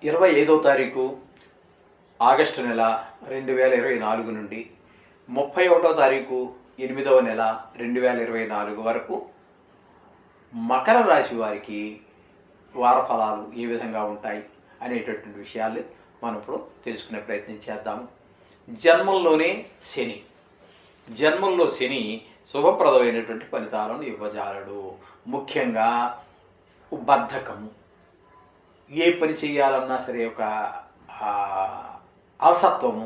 25వ తారీఖు ఆగస్టు నెల 2024 నుండి 31వ తారీఖు 8వ నెల 2024 వరకు మకర రాశి వారికి వార ఫలాలు ఏ విధంగా ఉంటాయి అనేటటువంటి విషయాలు మనం ఇప్పుడు తెలుసుకునే ప్రయత్నం చేద్దాము. జన్మంలో శని శుభప్రదమైనటువంటి ఫలితాలను ఇవ్వజాలడు. ముఖ్యంగా బద్ధకము, ఏ పని చేయాలన్నా సరే ఒక అలసత్వము,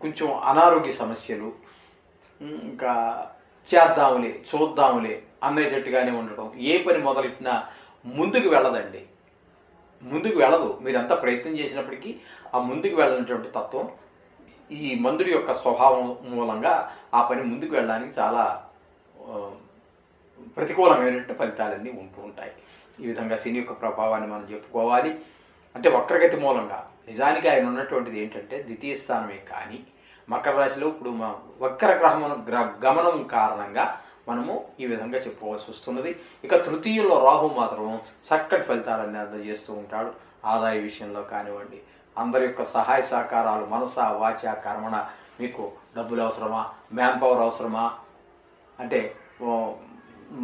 కొంచెం అనారోగ్య సమస్యలు, ఇంకా చేద్దాములే చూద్దాములే అనేటట్టుగానే ఉండటం, ఏ పని మొదలెట్టినా ముందుకు వెళ్ళదండి, ముందుకు వెళ్ళదు. మీరంతా ప్రయత్నం చేసినప్పటికీ ఆ ముందుకు వెళ్ళినటువంటి తత్వం ఈ మందుడి యొక్క స్వభావం మూలంగా ఆ పని ముందుకు వెళ్ళడానికి చాలా ప్రతికూలమైనటువంటి ఫలితాలన్నీ ఉంటూ ఉంటాయి. ఈ విధంగా శని యొక్క ప్రభావాన్ని మనం చెప్పుకోవాలి. అంటే వక్రగతి మూలంగా నిజానికి ఆయన ఉన్నటువంటిది ఏంటంటే ద్వితీయ స్థానమే, కానీ మకర రాశిలో ఇప్పుడు వక్ర గమనం కారణంగా మనము ఈ విధంగా చెప్పుకోవాల్సి వస్తున్నది. ఇక తృతీయంలో రాహు మాత్రం చక్కటి ఫలితాలన్నీ అందజేస్తూ ఉంటాడు. ఆదాయ విషయంలో కానివ్వండి, అందరి యొక్క సహాయ సహకారాలు, మనస వాచ కర్మణ, మీకు డబ్బులు అవసరమా, మ్యాన్ పవర్ అవసరమా, అంటే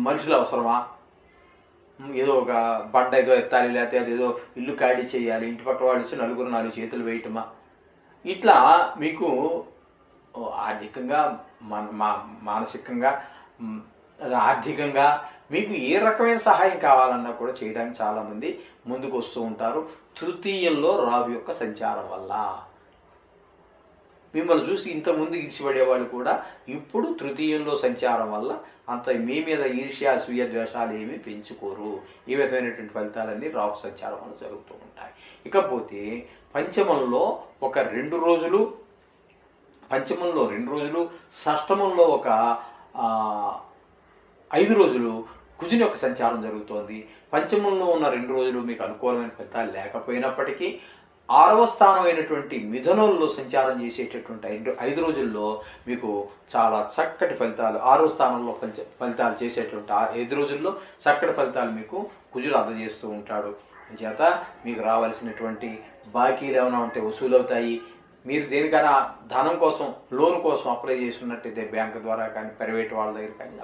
మనుషులు అవసరమా, ఏదో ఒక బండ ఏదో ఎత్తాలి, లేకపోతే అదేదో ఇల్లు ఖాళీ చేయాలి, ఇంటి పక్కన వాళ్ళు వచ్చి నలుగురు 4 చేతులు వేయటమా, ఇట్లా మీకు ఆర్థికంగా మానసికంగా ఆర్థికంగా మీకు ఏ రకమైన సహాయం కావాలన్నా కూడా చేయడానికి చాలామంది ముందుకు వస్తూ ఉంటారు. తృతీయంలో రాహు యొక్క సంచారం వల్ల మిమ్మల్ని చూసి ఇంతకుముందు ఇచ్చిపడేవాళ్ళు కూడా ఇప్పుడు తృతీయంలో సంచారం వల్ల అంత మీ మీద ఈర్ష్య అసూయ ద్వేషాలు ఏమీ పెంచుకోరు. ఈ విధమైనటువంటి ఫలితాలన్నీ రాహు సంచారం వల్ల జరుగుతూ ఉంటాయి. ఇకపోతే పంచమంలో 2 రోజులు, పంచమంలో 2 రోజులు, షష్టమంలో 5 రోజులు కుజుని యొక్క సంచారం జరుగుతోంది. పంచమంలో ఉన్న 2 రోజులు మీకు అనుకూలమైన ఫలితాలు లేకపోయినప్పటికీ 6వ స్థానం అయినటువంటి మిథునంలో సంచారం చేసేటటువంటి 5 రోజుల్లో మీకు చాలా చక్కటి ఫలితాలు, 6వ స్థానంలో ఫలితాలు చేసేటువంటి 5 రోజుల్లో చక్కటి ఫలితాలు మీకు కుజుడు అందజేస్తూ ఉంటాడు. చేత మీకు రావాల్సినటువంటి బాకీలు ఏమైనా ఉంటే వసూలు అవుతాయి. మీరు దేనికైనా ధనం కోసం, లోన్ కోసం అప్లై చేసి ఉన్నట్టయితే బ్యాంకు ద్వారా కానీ, ప్రైవేట్ వాళ్ళ దగ్గర కానీ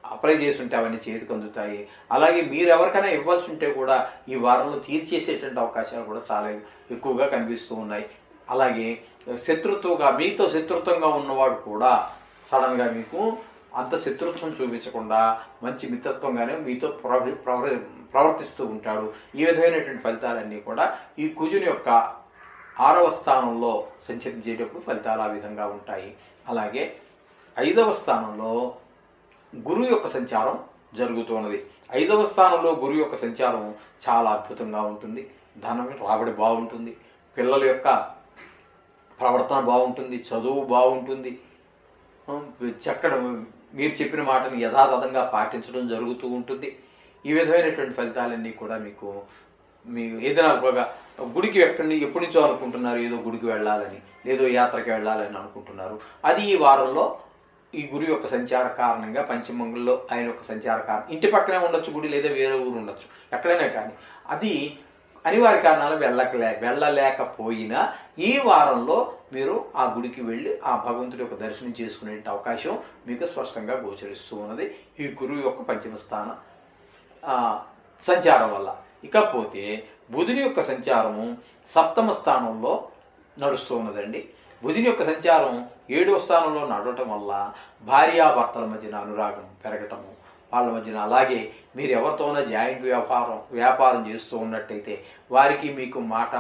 అప్లై చేసి ఉంటే అవన్నీ చేతికి అందుతాయి. అలాగే మీరు ఎవరికైనా ఇవ్వాల్సి ఉంటే కూడా ఈ వారంలో తీర్చేసేటువంటి అవకాశాలు కూడా చాలా ఎక్కువగా కనిపిస్తూ ఉన్నాయి. అలాగే మీతో శత్రుత్వంగా ఉన్నవాడు కూడా సడన్గా మీకు అంత శత్రుత్వం చూపించకుండా మంచి మిత్రత్వంగానే మీతో ప్రవర్తిస్తూ ఉంటాడు. ఈ విధమైనటువంటి ఫలితాలన్నీ కూడా ఈ కుజుని యొక్క 6వ స్థానంలో సంచరించేటప్పుడు ఫలితాలు ఆ విధంగా ఉంటాయి. అలాగే 5వ స్థానంలో గురువు యొక్క సంచారం జరుగుతున్నది. 5వ స్థానంలో గురువు యొక్క సంచారం చాలా అద్భుతంగా ఉంటుంది. ధనం రాబడి బాగుంటుంది, పిల్లల యొక్క ప్రవర్తన బాగుంటుంది, చదువు బాగుంటుంది, చక్కడ మీరు చెప్పిన మాటను యథాతథంగా పాటించడం జరుగుతూ ఉంటుంది. ఈ విధమైనటువంటి ఫలితాలన్నీ కూడా మీకు ఏదైనా ఒక గుడికి ఎప్పటి నుంచో అనుకుంటున్నారు, ఏదో గుడికి వెళ్ళాలని, ఏదో యాత్రకి వెళ్ళాలని అనుకుంటున్నారు. అది ఈ వారంలో ఈ గురు యొక్క సంచార కారణంగా పంచమంగళలో ఆయన యొక్క సంచార కారణం, ఇంటి పక్కనే ఉండొచ్చు గుడి, లేదా వేరే ఊరు ఉండొచ్చు, ఎక్కడైనా కానీ అది అనివార్య కారణాలు వెళ్ళలేకపోయినా ఈ వారంలో మీరు ఆ గుడికి వెళ్ళి ఆ భగవంతుడి యొక్క దర్శనం చేసుకునే అవకాశం మీకు స్పష్టంగా గోచరిస్తూ ఉన్నది ఈ గురువు యొక్క పంచమ స్థాన సంచారం వల్ల. ఇకపోతే బుధుని యొక్క సంచారము 7వ స్థానంలో నడుస్తూ ఉన్నదండి. బుధుని యొక్క సంచారం 7వ స్థానంలో నడవటం వల్ల భార్యాభర్తల మధ్యన అనురాగం పెరగటము, వాళ్ళ మధ్యన, అలాగే మీరు ఎవరితోనో జాయింట్ వ్యాపారం చేస్తూ ఉన్నట్టయితే వారికి మీకు మాట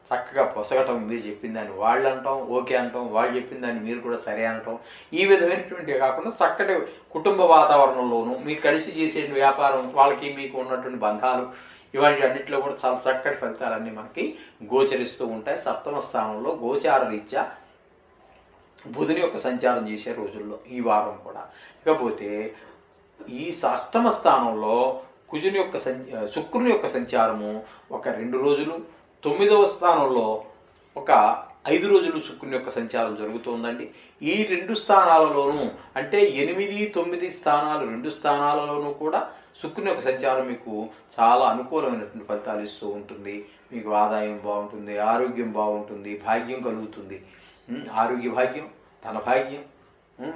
చక్కగా పొసగటం, మీరు చెప్పిన దాన్ని వాళ్ళు అంటాం, ఓకే అంటాం, వాళ్ళు చెప్పిన దాన్ని మీరు కూడా సరే అనటం, ఈ విధమైనటువంటి కాకుండా చక్కటి కుటుంబ వాతావరణంలోనూ మీరు కలిసి చేసే వ్యాపారం, వాళ్ళకి మీకు ఉన్నటువంటి బంధాలు, ఇవాటి అన్నింటిలో కూడా చాలా చక్కటి ఫలితాలన్నీ మనకి గోచరిస్తూ ఉంటాయి 7వ స్థానంలో గోచార రీత్యా బుధుని యొక్క సంచారం చేసే రోజుల్లో ఈ వారం కూడా. ఇకపోతే ఈ 8వ స్థానంలో కుజుని యొక్క శుక్రుని యొక్క సంచారము 2 రోజులు, 9వ స్థానంలో 5 రోజులు శుక్రుని యొక్క సంచారం జరుగుతోందండి. ఈ 2 స్థానాలలోనూ అంటే 8, 9 స్థానాలు 2 స్థానాలలోనూ కూడా శుక్రుని యొక్క సంచారం మీకు చాలా అనుకూలమైనటువంటి ఫలితాలు ఇస్తూ ఉంటుంది. మీకు ఆదాయం బాగుంటుంది, ఆరోగ్యం బాగుంటుంది, భాగ్యం కలుగుతుంది. ఆరోగ్య భాగ్యం, ధన భాగ్యం,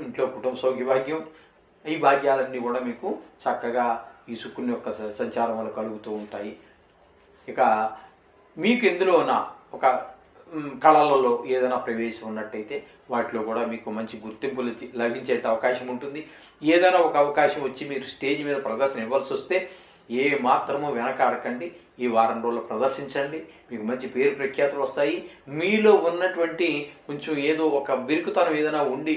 ఇంట్లో కుటుంబ సౌఖ్య భాగ్యం, ఈ భాగ్యాలన్నీ కూడా మీకు చక్కగా ఈ శుక్రుని యొక్క సంచారం వల్ల కలుగుతూ ఉంటాయి. ఇక మీకు ఎందులోన ఒక కళలలో ఏదైనా ప్రవేశం ఉన్నట్టయితే వాటిలో కూడా మీకు మంచి గుర్తింపులు లభించే అవకాశం ఉంటుంది. ఏదైనా ఒక అవకాశం వచ్చి మీరు స్టేజ్ మీద ప్రదర్శన ఇవ్వాల్సి వస్తే ఏ మాత్రమూ వెనకాడకండి. ఈ వారం రోజులు ప్రదర్శించండి, మీకు మంచి పేరు ప్రఖ్యాతులు వస్తాయి. మీలో ఉన్నటువంటి కొంచెం ఏదో ఒక బిరుకుతనం ఏదైనా ఉండి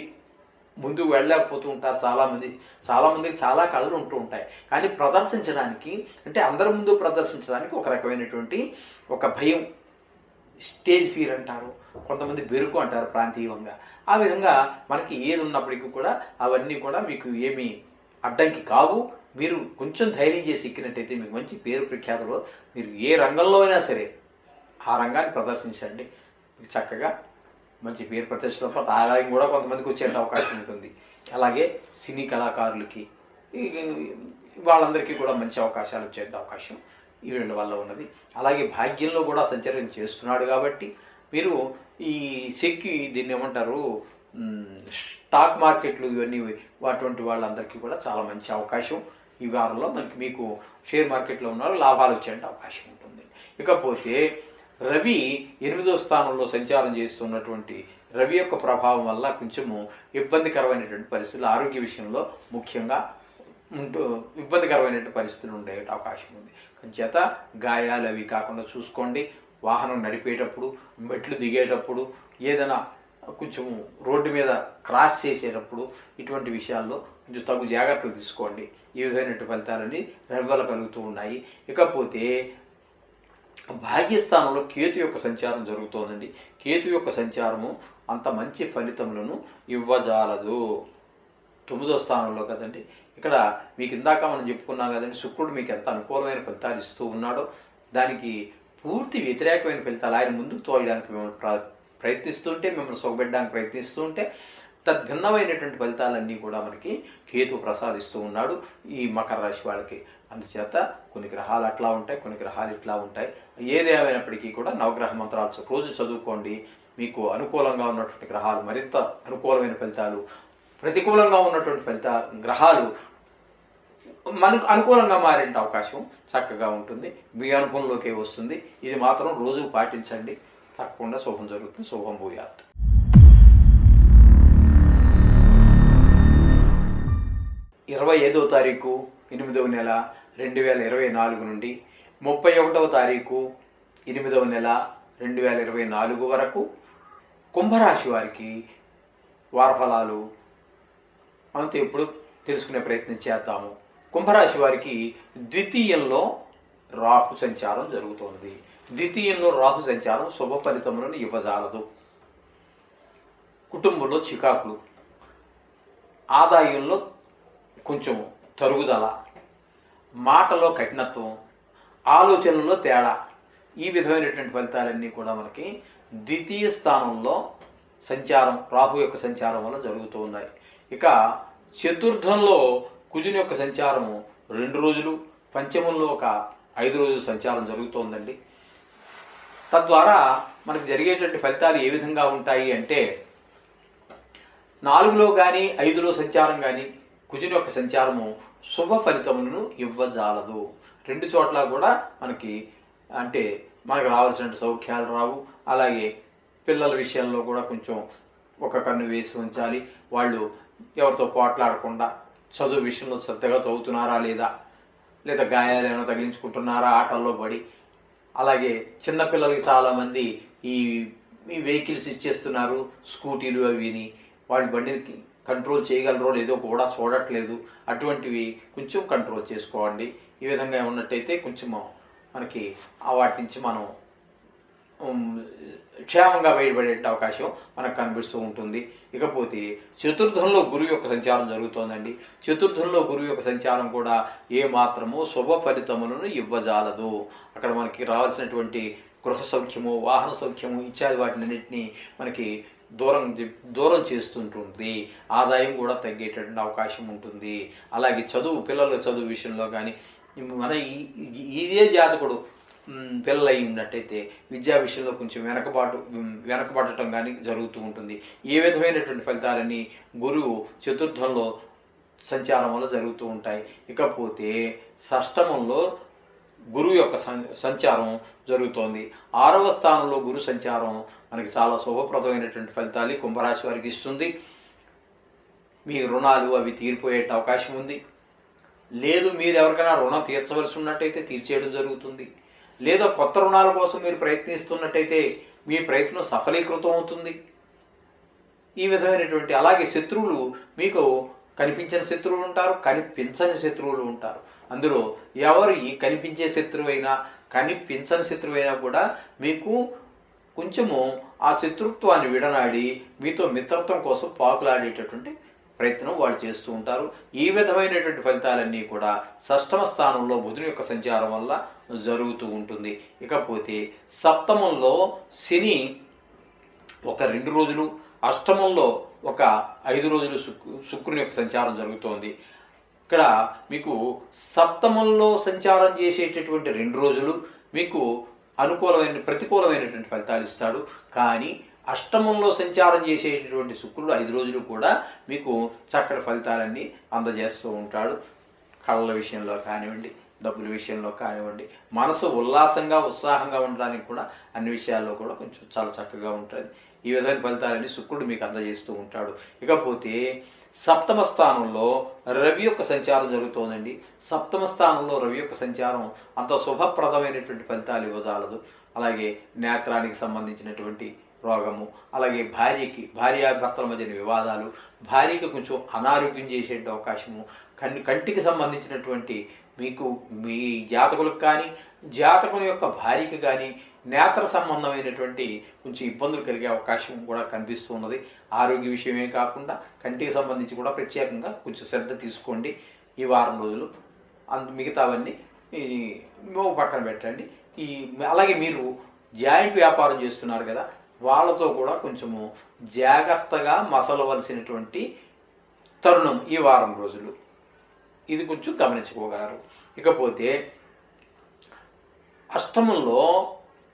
ముందుకు వెళ్ళలేకపోతూ ఉంటారు చాలామందికి చాలా కళలు ఉంటూ ఉంటాయి. కానీ ప్రదర్శించడానికి అంటే అందరి ముందు ప్రదర్శించడానికి ఒక రకమైనటువంటి ఒక భయం, స్టేజ్ ఫీర్ అంటారు, కొంతమంది బెరుకు అంటారు ప్రాంతీయంగా. ఆ విధంగా మనకి ఏది ఉన్నప్పటికీ కూడా అవన్నీ కూడా మీకు ఏమీ అడ్డంకి కావు. మీరు కొంచెం ధైర్యం చేసి ఎక్కినట్టయితే మీకు మంచి పేరు ప్రఖ్యాతులు, మీరు ఏ రంగంలో అయినా సరే ఆ రంగాన్ని ప్రదర్శించండి. మీకు చక్కగా మంచి పేరు ప్రతిష్టలతో ఆదాయం కూడా కొంతమందికి వచ్చే అవకాశం ఉంటుంది. అలాగే సినీ కళాకారులకి వాళ్ళందరికీ కూడా మంచి అవకాశాలు వచ్చే అవకాశం ఈ వీళ్ళ వల్ల ఉన్నది. అలాగే భాగ్యంలో కూడా సంచారం చేస్తున్నాడు కాబట్టి మీరు ఈ దీన్ని ఏమంటారు స్టాక్ మార్కెట్లు ఇవన్నీ అటువంటి వాళ్ళందరికీ కూడా చాలా మంచి అవకాశం ఈ వారంలో మీకు షేర్ మార్కెట్లో ఉన్నారు లాభాలు వచ్చే అవకాశం ఉంటుంది. ఇకపోతే రవి 8వ స్థానంలో సంచారం చేస్తున్నటువంటి రవి యొక్క ప్రభావం వల్ల కొంచెము ఇబ్బందికరమైనటువంటి పరిస్థితులు ఆరోగ్య విషయంలో ముఖ్యంగా ఇబ్బందికరమైనటువంటి పరిస్థితులు ఉండే అవకాశం ఉంది. చేత గాయాలు అవి కాకుండా చూసుకోండి. వాహనం నడిపేటప్పుడు, మెట్లు దిగేటప్పుడు, ఏదైనా కొంచెం రోడ్డు మీద క్రాస్ చేసేటప్పుడు ఇటువంటి విషయాల్లో కొంచెం తగు జాగ్రత్తలు తీసుకోండి. ఈ విధమైనటువంటి ఫలితాలన్నీ రవి వల్ల కలుగుతూ ఉన్నాయి. ఇకపోతే భాగ్యస్థానంలో కేతు యొక్క సంచారం జరుగుతోందండి. కేతు యొక్క సంచారము అంత మంచి ఫలితములను ఇవ్వజాలదు. 9వ స్థానంలో కదండి. ఇక్కడ మీకు ఇందాక మనం చెప్పుకున్నాం కదండి, శుక్రుడు మీకు ఎంత అనుకూలమైన ఫలితాలు ఇస్తూ ఉన్నాడో దానికి పూర్తి వ్యతిరేకమైన ఫలితాలు ఆయన ముందుకు తోయడానికి మిమ్మల్ని ప్రయత్నిస్తుంటే, మిమ్మల్ని సొగబెట్టడానికి ప్రయత్నిస్తూ ఉంటే తద్భిన్నమైనటువంటి ఫలితాలన్నీ కూడా మనకి కేతు ప్రసాదిస్తూ ఉన్నాడు ఈ మకర రాశి వాళ్ళకి. అందుచేత కొన్ని గ్రహాలు అట్లా ఉంటాయి, కొన్ని గ్రహాలు ఇట్లా ఉంటాయి. ఏదేమైనప్పటికీ కూడా నవగ్రహ మంత్రాలు రోజు చదువుకోండి. మీకు అనుకూలంగా ఉన్నటువంటి గ్రహాలు మరింత అనుకూలమైన ఫలితాలు, ప్రతికూలంగా ఉన్నటువంటి గ్రహాలు మనకు అనుకూలంగా మారే అవకాశం చక్కగా ఉంటుంది. మీ అనుభవంలోకే వస్తుంది. ఇది మాత్రం రోజు పాటించండి, తప్పకుండా శుభం జరుగుతుంది. శుభం భూయాత్. 25వ తారీఖు 8వ నెల 2024 నుండి 31వ తారీఖు 8వ నెల 2024 వరకు కుంభరాశి వారికి వారఫలాలు మనతో ఎప్పుడు తెలుసుకునే ప్రయత్నం చేద్దాము. కుంభరాశి వారికి ద్వితీయంలో రాహు సంచారం జరుగుతోంది. ద్వితీయంలో రాహు సంచారం శుభ ఫలితములను ఇవ్వజాలదు. కుటుంబంలో చికాకులు, ఆదాయంలో కొంచెం తరుగుదల, మాటలో కఠినత్వం, ఆలోచనలో తేడా, ఈ విధమైనటువంటి ఫలితాలన్నీ కూడా మనకి ద్వితీయ స్థానంలో సంచారం రాహు యొక్క సంచారం వల్ల జరుగుతూ ఉన్నాయి. ఇక చతుర్థంలో కుజుని యొక్క సంచారము 2 రోజులు, పంచమంలో ఒక 5 రోజులు సంచారం జరుగుతోందండి. తద్వారా మనకు జరిగేటువంటి ఫలితాలు ఏ విధంగా ఉంటాయి అంటే 4లో కానీ 5లో సంచారం కానీ కుజుని యొక్క సంచారము శుభ ఫలితములను ఇవ్వజాలదు. 2 చోట్ల కూడా మనకి అంటే మనకు రావాల్సిన సౌఖ్యాలు రావు. అలాగే పిల్లల విషయంలో కూడా కొంచెం ఒక కన్ను వేసి ఉంచాలి. వాళ్ళు ఎవరితో పోట్లాడకుండా చదువు విషయంలో శ్రద్ధగా చదువుతున్నారా లేదా గాయాలు ఏమైనా తగిలించుకుంటున్నారా ఆటల్లో పడి. అలాగే చిన్నపిల్లలకి చాలామంది ఈ వెహికల్స్ ఇచ్చేస్తున్నారు, స్కూటీలు అవిని, వాళ్ళ బండిని కంట్రోల్ చేయగలరో లేదో కూడా చూడట్లేదు. అటువంటివి కొంచెం కంట్రోల్ చేసుకోండి. ఈ విధంగా ఉన్నట్టయితే కొంచెం మనకి వాటి నుంచి మనం క్షేమంగా బయటపడే అవకాశం మనకు కనిపిస్తూ ఉంటుంది. ఇకపోతే చతుర్థంలో గురువు యొక్క సంచారం జరుగుతోందండి. చతుర్థంలో గురువు యొక్క సంచారం కూడా ఏ మాత్రము శుభ ఫలితములను ఇవ్వజాలదు. అక్కడ మనకి రావాల్సినటువంటి గృహ సౌఖ్యము, వాహన సౌఖ్యము ఇత్యాది వాటినన్నింటినీ మనకి దూరం దూరం చేస్తుంటుంది. ఆదాయం కూడా తగ్గేటటువంటి అవకాశం ఉంటుంది. అలాగే పిల్లల చదువు విషయంలో కానీ మన ఇదే జాతకుడు పిల్లలు అయి ఉన్నట్టయితే విద్యా విషయంలో కొంచెం వెనకబడటం కానీ జరుగుతూ ఉంటుంది. ఏ విధమైనటువంటి ఫలితాలన్నీ గురువు చతుర్థంలో సంచారం వల్ల జరుగుతూ ఉంటాయి. ఇకపోతే షష్టమంలో గురువు యొక్క సంచారం జరుగుతోంది. 6వ స్థానంలో గురు సంచారం మనకి చాలా శుభప్రదమైనటువంటి ఫలితాలు కుంభరాశి వారికి ఇస్తుంది. మీ రుణాలు అవి తీరిపోయే అవకాశం ఉంది. లేదు మీరు ఎవరికైనా రుణం తీర్చవలసి ఉన్నట్టయితే తీర్చేయడం జరుగుతుంది. లేదా కొత్త రుణాల కోసం మీరు ప్రయత్నిస్తున్నట్టయితే మీ ప్రయత్నం సఫలీకృతం అవుతుంది. ఈ విధమైనటువంటి అలాగే శత్రువులు మీకు కనిపించిన శత్రువులు ఉంటారు, కనిపించని శత్రువులు ఉంటారు. అందులో ఎవరు ఈ కనిపించే శత్రువైనా కనిపించని శత్రువైనా కూడా మీకు కొంచెము ఆ శత్రుత్వాన్ని విడనాడి మీతో మిత్రత్వం కోసం పాకులాడేటటువంటి ప్రయత్నం వాళ్ళు చేస్తూ ఉంటారు. ఈ విధమైనటువంటి ఫలితాలన్నీ కూడా షష్టమ స్థానంలో బుధుని యొక్క సంచారం వల్ల జరుగుతూ ఉంటుంది. ఇకపోతే సప్తమంలో శని ఒక 2 రోజులు, అష్టమంలో ఒక 5 రోజులు శుక్రుని యొక్క సంచారం జరుగుతోంది. ఇక్కడ మీకు సప్తమంలో సంచారం చేసేటటువంటి 2 రోజులు మీకు ప్రతికూలమైనటువంటి ఫలితాలు ఇస్తాడు. కానీ అష్టమంలో సంచారం చేసేటటువంటి శుక్రుడు 5 రోజులు కూడా మీకు చక్కటి ఫలితాలన్నీ అందజేస్తూ ఉంటాడు. కళల విషయంలో కానివ్వండి, డబ్బుల విషయంలో కానివ్వండి, మనసు ఉత్సాహంగా ఉండడానికి కూడా అన్ని విషయాల్లో కూడా కొంచెం చాలా చక్కగా ఉంటుంది. ఈ విధమైన ఫలితాలన్నీ శుక్రుడు మీకు అందజేస్తూ ఉంటాడు. ఇకపోతే సప్తమ స్థానంలో రవి యొక్క సంచారం జరుగుతోందండి. సప్తమ స్థానంలో రవి యొక్క సంచారం అంత శుభప్రదమైనటువంటి ఫలితాలు ఇవ్వజాలదు. అలాగే నేత్రానికి సంబంధించినటువంటి రోగము, అలాగే భార్యాభర్తల మధ్యన వివాదాలు, భార్యకి కొంచెం అనారోగ్యం చేసే అవకాశము, కంటికి సంబంధించినటువంటి మీకు మీ జాతకులకు కానీ జాతకుని యొక్క భార్యకి కానీ నేత్ర సంబంధమైనటువంటి కొంచెం ఇబ్బందులు కలిగే అవకాశం కూడా కనిపిస్తూ ఉన్నది. ఆరోగ్య విషయమే కాకుండా కంటికి సంబంధించి కూడా ప్రత్యేకంగా కొంచెం శ్రద్ధ తీసుకోండి ఈ వారం రోజులు. మిగతావన్నీ పక్కన పెట్టండి. అలాగే మీరు జాయింట్ వ్యాపారం చేస్తున్నారు కదా, వాళ్ళతో కూడా కొంచెము జాగ్రత్తగా మసలవలసినటువంటి తరుణం ఈ వారం రోజులు. ఇది కొంచెం గమనించుకోగలరు. ఇకపోతే అష్టమంలో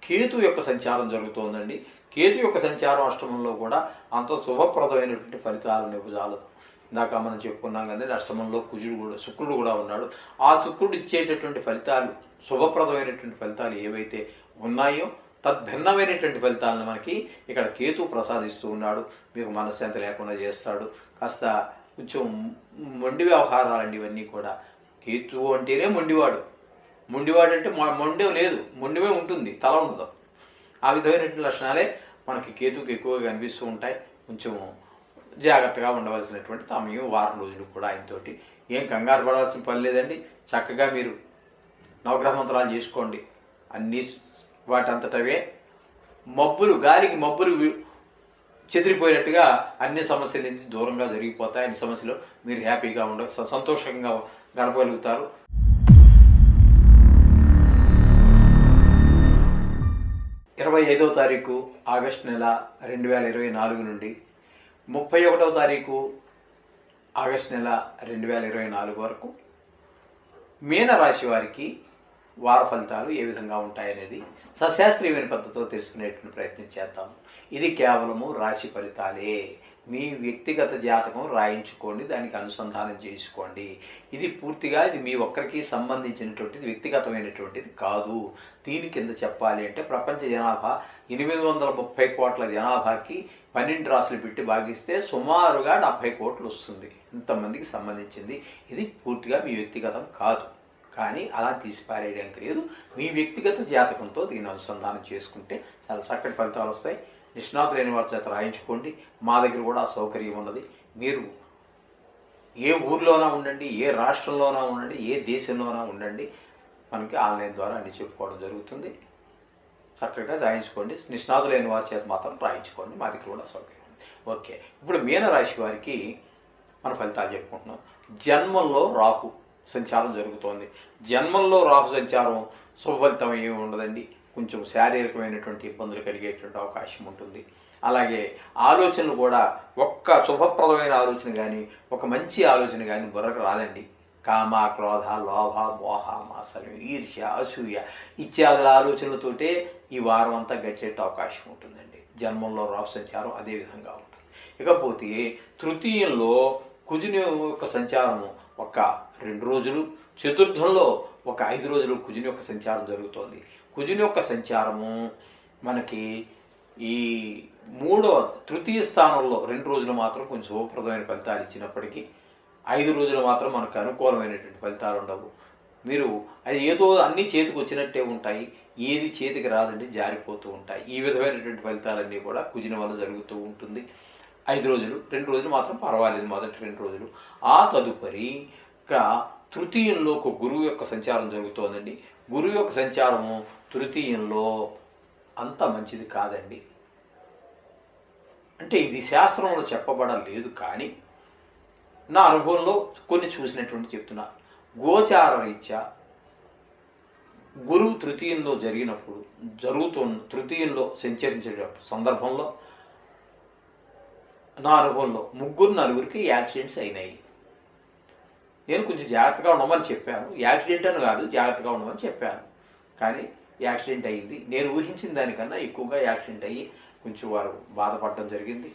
కేతు యొక్క సంచారం జరుగుతోందండి. కేతు యొక్క సంచారం అష్టమంలో కూడా అంత శుభప్రదమైనటువంటి ఫలితాలను ఇవ్వజాలదు. ఇందాక మనం చెప్పుకున్నాం కదండి, అష్టమంలో శుక్రుడు కూడా ఉన్నాడు. ఆ శుక్రుడు ఇచ్చేటటువంటి ఫలితాలు శుభప్రదమైనటువంటి ఫలితాలు ఏవైతే ఉన్నాయో తద్భిన్నమైనటువంటి ఫలితాలను మనకి ఇక్కడ కేతు ప్రసాదిస్తూ ఉన్నాడు. మీకు మనశ్శాంతి లేకుండా చేస్తాడు. కాస్త కొంచెం మొండి వ్యవహారాలండి ఇవన్నీ కూడా. కేతు అంటేనే మొండివాడు అంటే మొండెం లేదు, మొండివే ఉంటుంది, తల ఉండదు. ఆ విధమైనటువంటి లక్షణాలే మనకి కేతుకు ఎక్కువగా కనిపిస్తూ ఉంటాయి. కొంచెం జాగ్రత్తగా ఉండవలసినటువంటి సమయం వారం రోజులు కూడా ఆయనతోటి. ఏం కంగారు పడాల్సిన పని లేదండి. చక్కగా మీరు నవగ్రహ మంత్రాలు చేసుకోండి. అన్నీ వాటంతటవే గాలికి మబ్బులు చెదిరిపోయినట్టుగా అన్ని సమస్యల నుంచి దూరంగా జరిగిపోతాయి. అన్ని సమస్యలు మీరు హ్యాపీగా సంతోషంగా గడపగలుగుతారు. 25వ తారీఖు ఆగస్టు నెల 2024 నుండి 31వ తారీఖు ఆగస్టు నెల 2024 వరకు మీనరాశి వారికి వార ఫలితాలు ఏ విధంగా ఉంటాయనేది సశాస్త్రీయమైన పద్ధతితో తెలుసుకునేటువంటి ప్రయత్నం చేద్దాము. ఇది కేవలము రాశి ఫలితాలే. మీ వ్యక్తిగత జాతకం రాయించుకోండి, దానికి అనుసంధానం చేసుకోండి. ఇది పూర్తిగా మీ ఒక్కరికి సంబంధించినటువంటిది, వ్యక్తిగతమైనటువంటిది కాదు. దీని కింద చెప్పాలి అంటే ప్రపంచ జనాభా 830 కోట్ల జనాభాకి 12 రాశులు పెట్టి భాగిస్తే సుమారుగా 70 కోట్లు వస్తుంది. ఇంతమందికి సంబంధించింది. ఇది పూర్తిగా మీ వ్యక్తిగతం కాదు. కానీ అలా తీసిపారేయడానికి లేదు. మీ వ్యక్తిగత జాతకంతో దీన్ని అనుసంధానం చేసుకుంటే చాలా చక్కటి ఫలితాలు వస్తాయి. నిష్ణాతులైన వారి చేత రాయించుకోండి. మా దగ్గర కూడా ఆ సౌకర్యం ఉన్నది. మీరు ఏ ఊర్లోనా ఉండండి, ఏ రాష్ట్రంలోనా ఉండండి, ఏ దేశంలోనా ఉండండి, మనకి ఆన్లైన్ ద్వారా అన్ని చెప్పుకోవడం జరుగుతుంది. చక్కగా రాయించుకోండి. నిష్ణాతులైన వారి చేత మాత్రం రాయించుకోండి. మా దగ్గర కూడా సౌకర్యం ఉంది. ఓకే, ఇప్పుడు మీనరాశి వారికి మన ఫలితాలు చెప్పుకుంటున్నాం. జన్మంలో రాహు సంచారం జరుగుతోంది. జన్మంలో రాహు సంచారం శుభఫలితం ఏమి ఉండదండి. కొంచెం శారీరకమైనటువంటి ఇబ్బందులు కలిగేటువంటి అవకాశం ఉంటుంది. అలాగే ఆలోచనలు కూడా ఒక్క శుభప్రదమైన ఆలోచన కానీ ఒక మంచి ఆలోచన కానీ బుర్రకు రాదండి. కామ, క్రోధ, లోభ, మోహ, మాత్సర్యం, ఈర్ష్య, అసూయ ఇత్యాదుల ఆలోచనలతోటే ఈ వారం అంతా గడిచేట అవకాశం ఉంటుందండి. జన్మంలో రాహు సంచారం అదే విధంగా ఉంటుంది. ఇకపోతే తృతీయంలో కుజుని యొక్క సంచారము ఒక 2 రోజులు, చతుర్థంలో ఒక 5 రోజులు కుజుని యొక్క సంచారం జరుగుతోంది. కుజుని యొక్క సంచారము మనకి ఈ తృతీయ స్థానంలో 2 రోజులు మాత్రం కొంచెం శుభప్రదమైన ఫలితాలు ఇచ్చినప్పటికీ 5 రోజులు మాత్రం మనకు అనుకూలమైనటువంటి ఫలితాలు ఉండవు. మీరు అది ఏదో అన్నీ చేతికి వచ్చినట్టే ఉంటాయి, ఏది చేతికి రాదండి, జారిపోతూ ఉంటాయి. ఈ విధమైనటువంటి ఫలితాలన్నీ కూడా కుజుని వల్ల జరుగుతూ ఉంటుంది. 5 రోజులు, 2 రోజులు మాత్రం పర్వాలేదు, మొదటి 2 రోజులు. ఆ తదుపరి తృతీయంలో ఒక గురువు యొక్క సంచారం జరుగుతోందండి. గురువు యొక్క సంచారము తృతీయంలో అంత మంచిది కాదండి. అంటే ఇది శాస్త్రంలో చెప్పబడలేదు, కానీ నా అనుభవంలో కొన్ని చూసినటువంటి చెప్తున్నా. గోచార రీత్యా గురువు తృతీయంలో తృతీయంలో సంచరించే సందర్భంలో నా అనుభవంలో 3-4 యాక్సిడెంట్స్ అయినాయి. నేను కొంచెం జాగ్రత్తగా ఉండమని చెప్పాను, యాక్సిడెంట్ అని కాదు, జాగ్రత్తగా ఉండమని చెప్పాను, కానీ యాక్సిడెంట్ అయ్యింది. నేను ఊహించిన దానికన్నా ఎక్కువగా యాక్సిడెంట్ అయ్యి కొంచెం వారు బాధపడడం జరిగింది.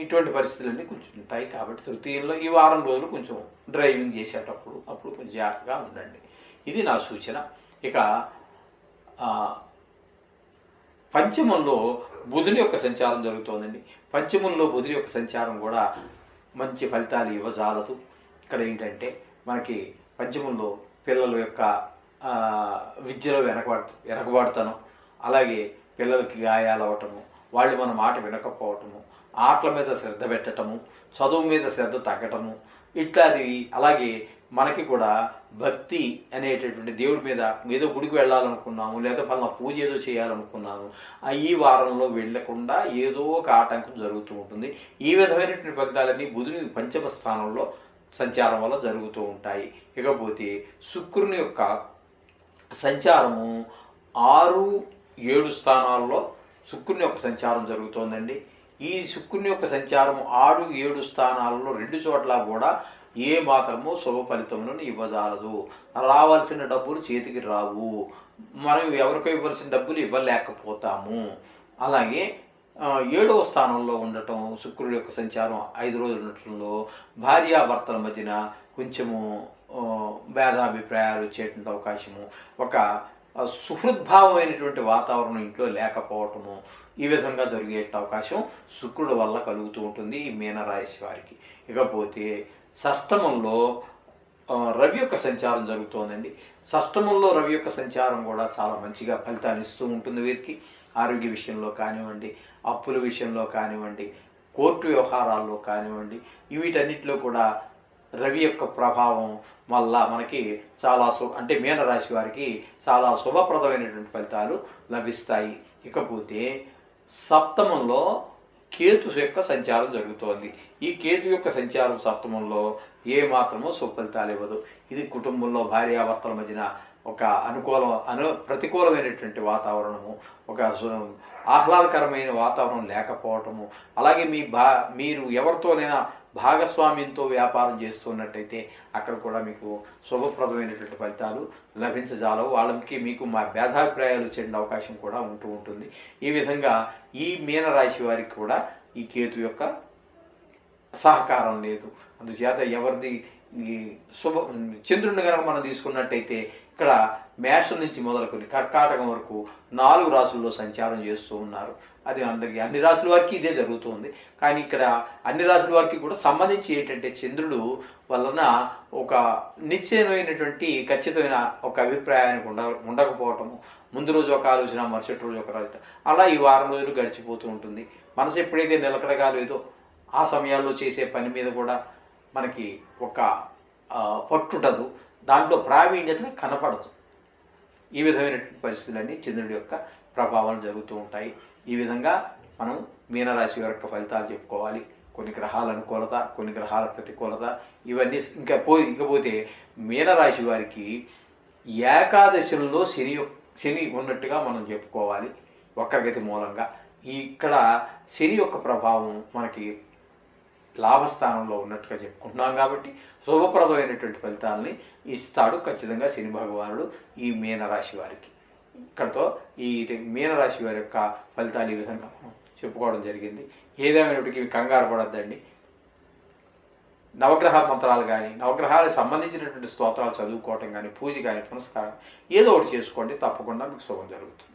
ఇటువంటి పరిస్థితులన్నీ కొంచెం ఉంటాయి. కాబట్టి తృతీయంలో ఈ వారం రోజులు కొంచెం డ్రైవింగ్ చేసేటప్పుడు కొంచెం జాగ్రత్తగా ఉండండి. ఇది నా సూచన. ఇక పంచమంలో బుధుని యొక్క సంచారం జరుగుతోందండి. పంచమంలో బుధుని యొక్క సంచారం కూడా మంచి ఫలితాలు ఇవ్వజాలదు. ఇక్కడ ఏంటంటే మనకి పంచమంలో పిల్లల యొక్క విద్యలో వెనకబడతాను, అలాగే పిల్లలకి గాయాలు అవ్వటము, వాళ్ళు మన మాట వినకపోవటము, ఆటల మీద శ్రద్ధ పెట్టటము, చదువు మీద శ్రద్ధ తగ్గటము ఇట్లాంటివి. అలాగే మనకి కూడా భక్తి అనేటటువంటి దేవుడి మీద ఏదో గుడికి వెళ్ళాలనుకున్నాము, లేదా పలానా పూజ ఏదో చేయాలనుకున్నాము, ఈ వారంలో వెళ్ళకుండా ఏదో ఒక ఆటంకం జరుగుతూ ఉంటుంది. ఈ విధమైనటువంటి ఫలితాలన్నీ బుధుని పంచమ స్థానంలో సంచారం వల్ల జరుగుతూ ఉంటాయి. ఇకపోతే శుక్రుని యొక్క సంచారము 6-7 స్థానాల్లో శుక్రుని యొక్క సంచారం జరుగుతోందండి. ఈ శుక్రుని యొక్క సంచారం 6-7 స్థానాలలో 2 చోట్ల కూడా ఏ మాత్రము శుభ ఫలితములను ఇవ్వజాలదు. రావాల్సిన డబ్బులు చేతికి రావు, మనం ఎవరికో ఇవ్వాల్సిన డబ్బులు ఇవ్వలేకపోతాము. అలాగే 7వ స్థానంలో ఉండటం శుక్రుడి యొక్క సంచారం 5 రోజులు ఉండటంలో భార్యాభర్తల మధ్యన కొంచెము భేదాభిప్రాయాలు వచ్చేటువంటి అవకాశము, ఒక సుహృద్భావమైనటువంటి వాతావరణం ఇంట్లో లేకపోవటము, ఈ విధంగా జరిగే అవకాశం శుక్రుడు వల్ల కలుగుతూ ఉంటుంది ఈ మీనరాశి వారికి. ఇకపోతే షష్టమంలో రవి యొక్క సంచారం జరుగుతోందండి. షష్టమంలో రవి యొక్క సంచారం కూడా చాలా మంచిగా ఫలితాన్ని ఇస్తూ ఉంటుంది వీరికి. ఆరోగ్య విషయంలో కానివ్వండి, అప్పుల విషయంలో కానివ్వండి, కోర్టు వ్యవహారాల్లో కానివ్వండి, వీటన్నిటిలో కూడా రవి యొక్క ప్రభావం వల్ల మనకి చాలా అంటే మీనరాశి వారికి చాలా శుభప్రదమైనటువంటి ఫలితాలు లభిస్తాయి. ఇకపోతే సప్తమంలో కేతు యొక్క సంచారం జరుగుతోంది. ఈ కేతు యొక్క సంచారం సప్తమంలో ఏ మాత్రమో సుఫలితాలు ఇవ్వదు. ఇది కుటుంబంలో భార్యాభర్తల మధ్యన ఒక ప్రతికూలమైనటువంటి వాతావరణము, ఒక ఆహ్లాదకరమైన వాతావరణం లేకపోవటము, అలాగే మీరు ఎవరితోనైనా భాగస్వామ్యంతో వ్యాపారం చేస్తున్నట్టయితే అక్కడ కూడా మీకు శుభప్రదమైనటువంటి ఫలితాలు లభించజాలవు. వాళ్ళకి మీకు భేదాభిప్రాయాలు వచ్చే అవకాశం కూడా ఉంటుంది. ఈ విధంగా ఈ మీనరాశి వారికి కూడా ఈ కేతు యొక్క సహకారం లేదు. అందుచేత ఎవరిది ఈ చంద్రుడిని కనుక మనం తీసుకున్నట్టయితే ఇక్కడ మేషం నుంచి మొదలుకొని కర్కాటకం వరకు 4 రాశుల్లో సంచారం చేస్తూ ఉన్నారు. అది అందరికీ అన్ని రాశుల వారికి ఇదే జరుగుతుంది. కానీ ఇక్కడ అన్ని రాశుల వారికి కూడా సంబంధించి ఏంటంటే చంద్రుడు వలన ఒక నిశ్చయమైనటువంటి ఖచ్చితమైన ఒక అభిప్రాయానికి ఉండకపోవటము, ముందు రోజు ఒక ఆలోచన, మరుసటి రోజు ఒక ఆలోచన, అలా ఈ వారం రోజులు గడిచిపోతూ ఉంటుంది. మనసు ఎప్పుడైతే నిలకడగా లేదో ఆ సమయాల్లో చేసే పని మీద కూడా మనకి ఒక పట్టుండదు, దాంట్లో ప్రావీణ్యత కనపడదు. ఈ విధమైనటువంటి పరిస్థితులన్నీ చంద్రుడి యొక్క ప్రభావాలు జరుగుతూ ఉంటాయి. ఈ విధంగా మనం మీనరాశి యొక్క ఫలితాలు చెప్పుకోవాలి. కొన్ని గ్రహాల అనుకూలత, కొన్ని గ్రహాల ప్రతికూలత, ఇవన్నీ ఇకపోతే మీనరాశి వారికి ఏకాదశంలో శని శని ఉన్నట్టుగా మనం చెప్పుకోవాలి వక్రగతి మూలంగా. ఇక్కడ శని యొక్క ప్రభావం మనకి లాభస్థానంలో ఉన్నట్టుగా చెప్పుకుంటున్నాం కాబట్టి శుభప్రదమైనటువంటి ఫలితాలని ఇస్తాడు ఖచ్చితంగా శని భగవానుడు ఈ మీనరాశి వారికి. ఇక్కడతో ఈ మీనరాశి వారి యొక్క ఫలితాలు ఈ విధంగా మనం చెప్పుకోవడం జరిగింది. ఏదేమైనప్పటికీ కంగారు పడొద్దండి. నవగ్రహ మంత్రాలు కానీ నవగ్రహాలకు సంబంధించినటువంటి స్తోత్రాలు చదువుకోవటం కానీ పూజ కానీ పునస్కారం ఏదో ఒకటి చేసుకోండి, తప్పకుండా మీకు శుభం జరుగుతుంది.